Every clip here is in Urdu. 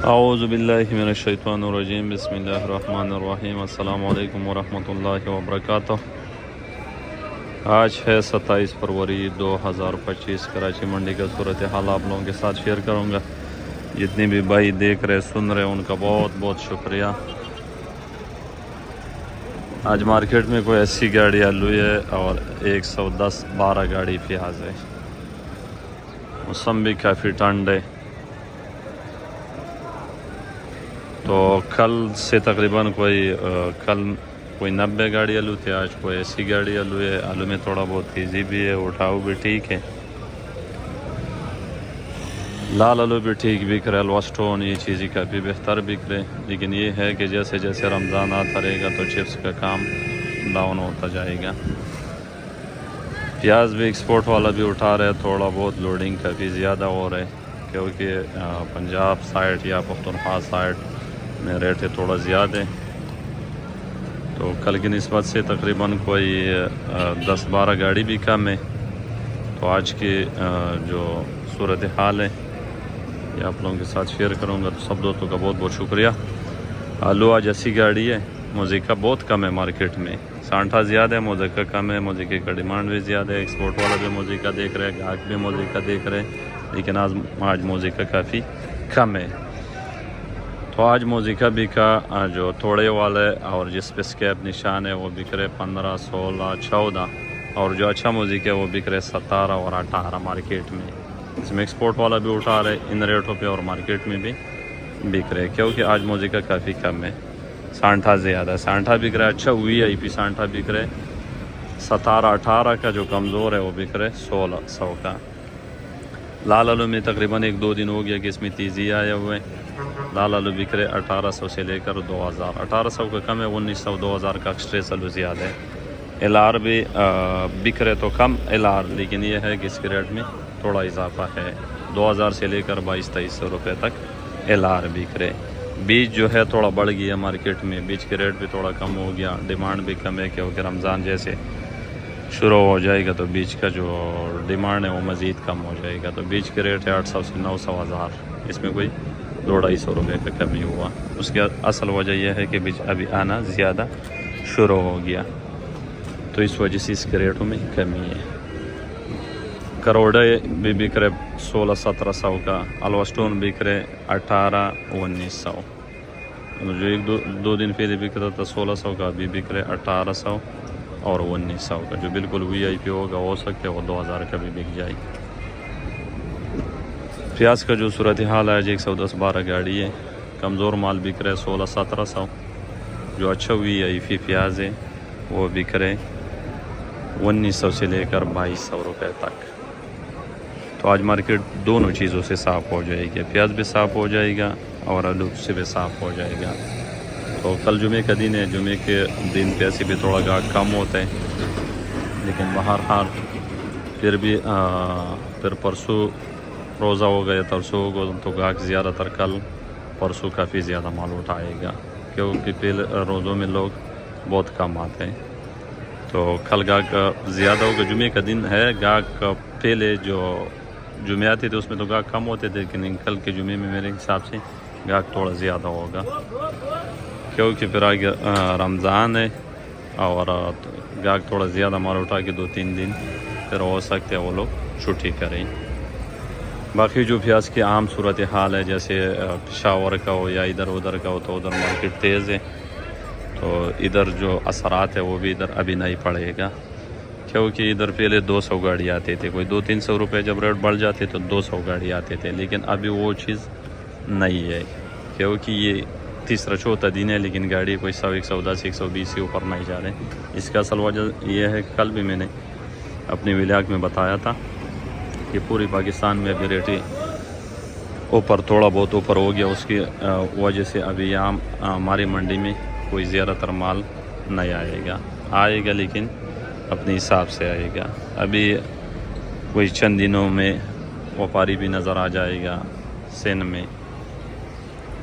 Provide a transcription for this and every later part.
اعوذ باللہ من الشیطان الرجیم، بسم اللہ الرحمن الرحیم۔ السلام علیکم ورحمۃ اللہ وبرکاتہ۔ آج ہے 27 فروری 2025۔ کراچی منڈی کا صورتحال آپ لوگوں کے ساتھ شیئر کروں گا۔ جتنے بھی بھائی دیکھ رہے سن رہے ان کا بہت بہت شکریہ۔ آج مارکیٹ میں کوئی 80 گاڑی آلو ہے اور 110-12 گاڑی پیاز ہے۔ موسم بھی کافی ٹھنڈ ہے، تو کل سے تقریباً کوئی 90 گاڑی آلو تھی، آج کوئی 80 گاڑی آلو ہے۔ آلو میں تھوڑا بہت تیزی بھی ہے، اٹھاؤ بھی ٹھیک ہے، لال آلو بھی ٹھیک بک رہے، الوسٹون یہ چیزیں کافی بہتر بک رہے، لیکن یہ ہے کہ جیسے جیسے رمضان آتا رہے گا تو چپس کا کام ڈاؤن ہوتا جائے گا۔ پیاز بھی ایکسپورٹ والا بھی اٹھا رہے، تھوڑا بہت لوڈنگ کافی زیادہ ہو رہے، کیونکہ پنجاب سائڈ یا پختونخوا سائڈ میں ریٹ تھوڑا زیادہ ہے، تو کل کی نسبت سے تقریباً کوئی 10-12 گاڑی بھی کم ہے۔ تو آج کی جو صورتحال ہے یہ آپ لوگوں کے ساتھ شیئر کروں گا، تو سب دوستوں کا بہت بہت شکریہ۔ آلو آج 80 گاڑی ہے، موزیکا بہت کم ہے مارکیٹ میں، سانٹا زیادہ ہے، موزیکا کم ہے، موزیکے کا ڈیمانڈ بھی زیادہ ہے، ایکسپورٹ والا بھی موزیکا دیکھ رہے، گاہک بھی موزیکا دیکھ رہے، لیکن آج موزیکا کافی کم ہے۔ تو آج موزیکا بکا جو تھوڑے والے اور جس پہ اسکیپ نشان ہے وہ بک رہے 15, 16, 14، اور جو اچھا موزیکا ہے وہ بک رہے 17 اور 18 مارکیٹ میں۔ اس میں ایکسپورٹ والا بھی اٹھا رہے ان ریٹوں پہ اور مارکیٹ میں بھی بک رہے، کیونکہ آج موزیکا کافی کم ہے، سانٹا زیادہ ہے۔ سانٹا بک رہا ہے اچھا VIP سانٹا بک رہے 17-18 کا، جو کمزور ہے وہ بک رہے 1600 کا۔ لال آلو میں تقریباً 1-2 دن ہو گیا کہ اس میں تیزی آئے ہوئے، لال آلو بک رہے 1800 سے لے کر 2000، 1800 کا کم ہے، 1900 2000 کا ایکسٹریس آلو زیادہ ہے۔ LR بھی بک رہے تو کم LR، لیکن یہ ہے کہ اس کے ریٹ میں تھوڑا اضافہ ہے، 2000 سے لے کر 2200-2300 روپے تک LR بک رہے۔ بیج جو ہے تھوڑا بڑھ گیا مارکیٹ میں، بیج کے ریٹ بھی تھوڑا کم ہو گیا، ڈیمانڈ بھی کم ہے، کیونکہ رمضان جیسے شروع ہو جائے گا تو بیج کا جو ڈیمانڈ ہے وہ مزید کم ہو جائے گا، تو بیج کے ریٹ ہے 800 سے 900 1000، اس میں کوئی 200-250 روپے کا کمی ہوا۔ اس کی اصل وجہ یہ ہے کہ بیج ابھی آنا زیادہ شروع ہو گیا، تو اس وجہ سے اس کے ریٹوں میں کمی ہے۔ کروڑے بھی بک رہے 1600-1700 کا، الوسٹون بک رہے 18-1900، جو 1-2 دن پہلے بک رہا تھا 1600 کا، ابھی بک رہے 1800 اور 1900 کا، جو بالکل VIP ہوگا ہو سکتا ہے وہ 2000 کا بھی بک جائے۔ پیاز کا جو صورتحال ہے، 110-12 گاڑی ہے، کمزور مال بک رہے 1600-1700، جو اچھا VIP پیاز ہے وہ بک رہے 1900 سے لے کر 2200 روپے تک۔ تو آج مارکیٹ دونوں چیزوں سے صاف ہو جائے گی، پیاز بھی صاف ہو جائے گا اور آلو سے بھی صاف ہو جائے گا۔ تو کل جمعے کا دن ہے، جمعے کے دن پیسے بھی تھوڑا گاہک کم ہوتا ہے، لیکن بہرحال پھر بھی پھر پرسوں روزہ ہو گیا، ترسوں کو تو گاہک زیادہ تر کل پرسوں کافی زیادہ مال اٹھائے گا، کیونکہ پہلے روزوں میں لوگ بہت کم آتے ہیں، تو کل گاہک زیادہ ہوگا۔ جمعے کا دن ہے، گاہک پہلے جو جمعے آتے تھے اس میں تو گاہک کم ہوتے تھے، لیکن کل کے جمعے میں میرے حساب سے گاہک تھوڑا زیادہ ہوگا، کیونکہ پھر آگے رمضان ہے اور گاہک تھوڑا زیادہ مال اٹھا کے 2-3 دن پھر ہو سکتے ہیں وہ لوگ چھٹی کریں۔ باقی جو پیاز کی عام صورتحال ہے، جیسے پشاور کا ہو یا ادھر ادھر کا ہو، تو ادھر مارکیٹ تیز ہے، تو ادھر جو اثرات ہے وہ بھی ادھر ابھی نہیں پڑے گا، کیونکہ ادھر پہلے 200 گاڑی آتے تھے، کوئی 200-300 روپے جب ریٹ بڑھ جاتے تو 200 گاڑی آتے تھے، لیکن ابھی وہ چیز نہیں ہے، کیونکہ یہ تیسرا-چوتھا دن ہے، لیکن گاڑی کوئی 100, 110, 120 سے اوپر نہیں جا رہے۔ اس کا اصل وجہ یہ ہے کہ کل بھی میں نے اپنی ولاگ میں بتایا تھا کہ پوری پاکستان میں ابھی ریٹ اوپر تھوڑا بہت اوپر ہو گیا، اس کی وجہ سے ابھی ہماری منڈی میں کوئی زیادہ تر مال نہیں آئے گا، لیکن اپنے حساب سے آئے گا۔ ابھی کوئی چند دنوں میں وپاری بھی نظر آ جائے گا سین میں،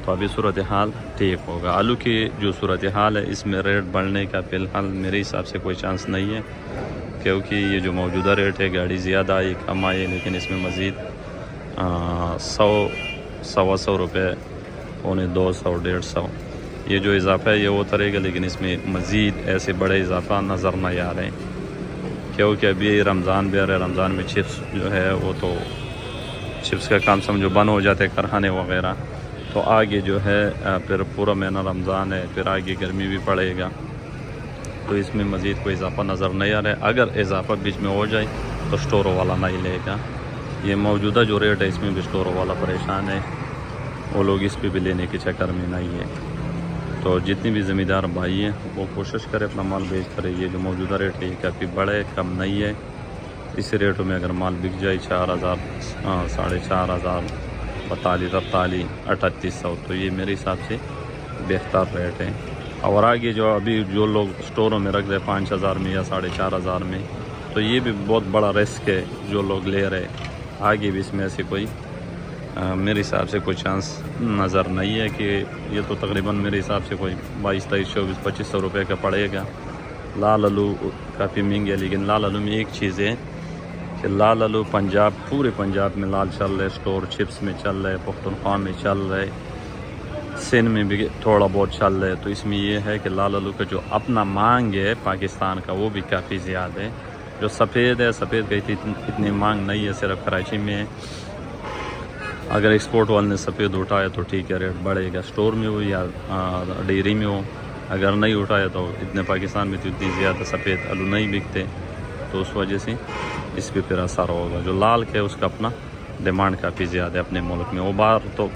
تو ابھی صورتحال ٹھیک ہوگا۔ آلو کی جو صورتحال ہے اس میں ریٹ بڑھنے کا فی الحال میرے حساب سے کوئی چانس نہیں ہے، کیونکہ یہ جو موجودہ ریٹ ہے، گاڑی زیادہ آئی کم آئی، لیکن اس میں مزید 100-125 روپے 200 150. یہ جو اضافہ ہے یہ ہوتا رہے گا، لیکن اس میں مزید ایسے بڑے اضافہ نظر نہیں آ رہے ہیں، کیونکہ ابھی رمضان بھی آ رہا ہے. رمضان میں چپس جو ہے وہ تو چپس کا کام سمجھو بند ہو جاتے کارخانے وغیرہ. تو آگے جو ہے پھر پورا مہینہ رمضان ہے، پھر آگے گرمی بھی پڑے گا، تو اس میں مزید کوئی اضافہ نظر نہیں آ رہا ہے. اگر اضافہ بیچ میں ہو جائے تو اسٹوروں والا نہیں لے گا. یہ موجودہ جو ریٹ ہے اس میں بھی اسٹوروں والا پریشان ہے، وہ لوگ اس پہ بھی لینے کے چکر میں نہیں ہے. تو جتنی بھی زمیندار بھائی ہیں وہ کوشش کرے اپنا مال بیچ کرے. یہ جو موجودہ ریٹ ہے یہ کافی بڑا ہے، کم نہیں ہے. اس ریٹوں میں اگر مال بک جائے 4000 4500 42 43 3800 تو یہ میرے حساب سے بہتر ریٹ ہے. اور آگے جو ابھی جو لوگ اسٹوروں میں رکھ رہے 5000 میں یا 4500 میں، تو یہ بھی بہت بڑا رسک ہے جو لوگ لے رہے. آگے بھی اس میں ایسے کوئی میرے حساب سے کوئی چانس نظر نہیں ہے کہ یہ تو تقریباً میرے حساب سے کوئی 22 23 24 2500 روپے کا پڑے گا. لال آلو کافی مہنگے ہے، لیکن لال آلو میں ایک چیز ہے کہ لال آلو پنجاب پورے پنجاب میں لال چل رہے، اسٹور چپس میں چل رہے، پختونخوا میں چل رہے، سندھ میں بھی تھوڑا بہت چل رہے. تو اس میں یہ ہے کہ لال آلو کا جو اپنا مانگ ہے پاکستان کا وہ بھی کافی زیادہ ہے. جو سفید ہے، سفید کا اتنی مانگ نہیں ہے، صرف کراچی میں ہے. اگر ایکسپورٹ والے نے سفید اٹھایا تو ٹھیک ہے، ریٹ بڑھے گا، اسٹور میں ہو یا ڈیری میں ہو. اگر نہیں اٹھایا تو اتنے پاکستان میں تو اتنی زیادہ سفید آلو نہیں بکتے، تو اس وجہ سے اس پہ پھر اثر ہوگا. جو لال ہے اس کا اپنا ڈیمانڈ کافی زیادہ ہے اپنے ملک میں. وہ باہر تو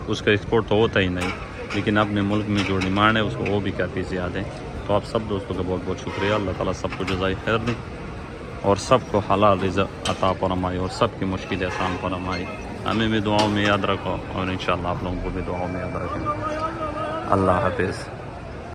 اس کا ایکسپورٹ تو ہوتا ہی نہیں، لیکن اپنے ملک میں جو ڈیمانڈ ہے اس کو وہ بھی کافی زیادہ ہے. تو آپ سب دوستوں کا بہت بہت شکریہ. اللہ تعالیٰ سب کو جزائے خیر دیں اور سب کو حلال رزق عطا فرمائے اور سب کی مشکل آسان فرمائے. ہمیں بھی دعاؤں میں یاد رکھو اور انشاءاللہ آپ لوگوں کو بھی دعاؤں میں یاد رکھیں. اللہ حافظ.